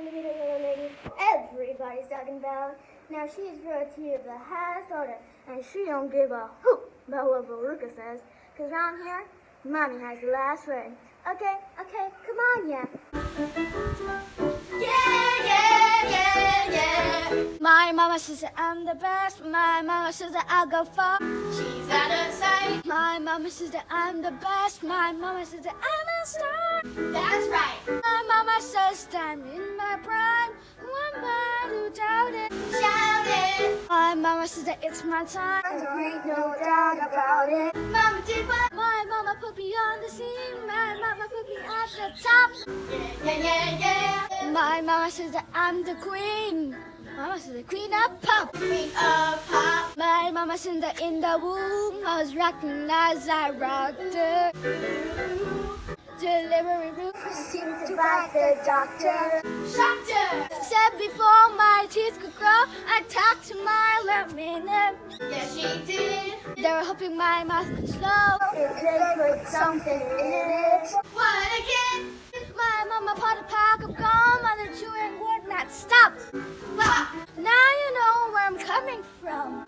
on the video, little lady everybody's talking about. Now she's brought to you the highest order, and she don't give a hoot about what Veruca says, because around here, Mommy has the last word. Okay, come on, yeah. My mama says that I'm the best. My mama says that I'll go far. She's out of sight. My mama says that I'm the best. My mama says that I'm a star. That's right. My mama says that I'm in my prime. Who am I to doubt it? Shout it. My mama says that it's my time. There ain't no doubt about it. Mama did what? My mama put me on the scene. My mama put me at the top. Yeah. My mama says that I'm the queen. Mama says the queen of pop. Queen of pop. My mama said that in the womb I was rocking as I rocked her. Delivery room proceeded to bite the doctor. Shocked her. Said before my teeth could grow, I talked to my laminate. Yes, she did. They were hoping my mouth could slow if they put something in it. What again? My mama put a pack of gum on the chewing would not stop. Pop. Now you know where I'm coming from.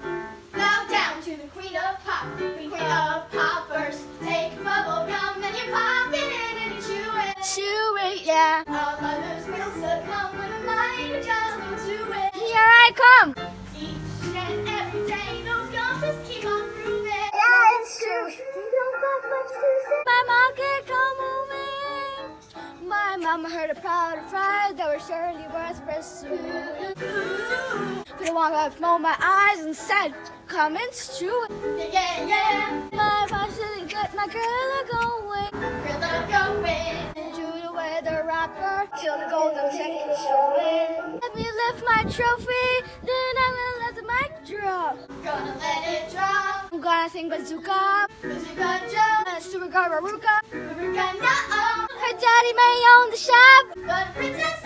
Bow down to the queen of pop. Queen of pop first. Take bubble gum and you pop it in and you chew it. Chew it, yeah. All others will succumb when the mind you just go to it. Here I come. Each and every day those gums just keep on proving. Yeah, it's true. You don't got much to say. My mom can't come moving. My mama heard a proud prize that was surely worth pursuing. Put a wong off my eyes and said, come and chew it. Yeah. My mom said, get my girl going. Girl, I'm going. Chewed away the wrapper till the golden ticket is showing. Let me lift my trophy, then I'm gonna let the mic drop. Gonna let it drop. I'm gonna sing bazooka. Bazooka Joe. Super girl Veruca. Veruca, no. Her daddy may own the shop. But Princess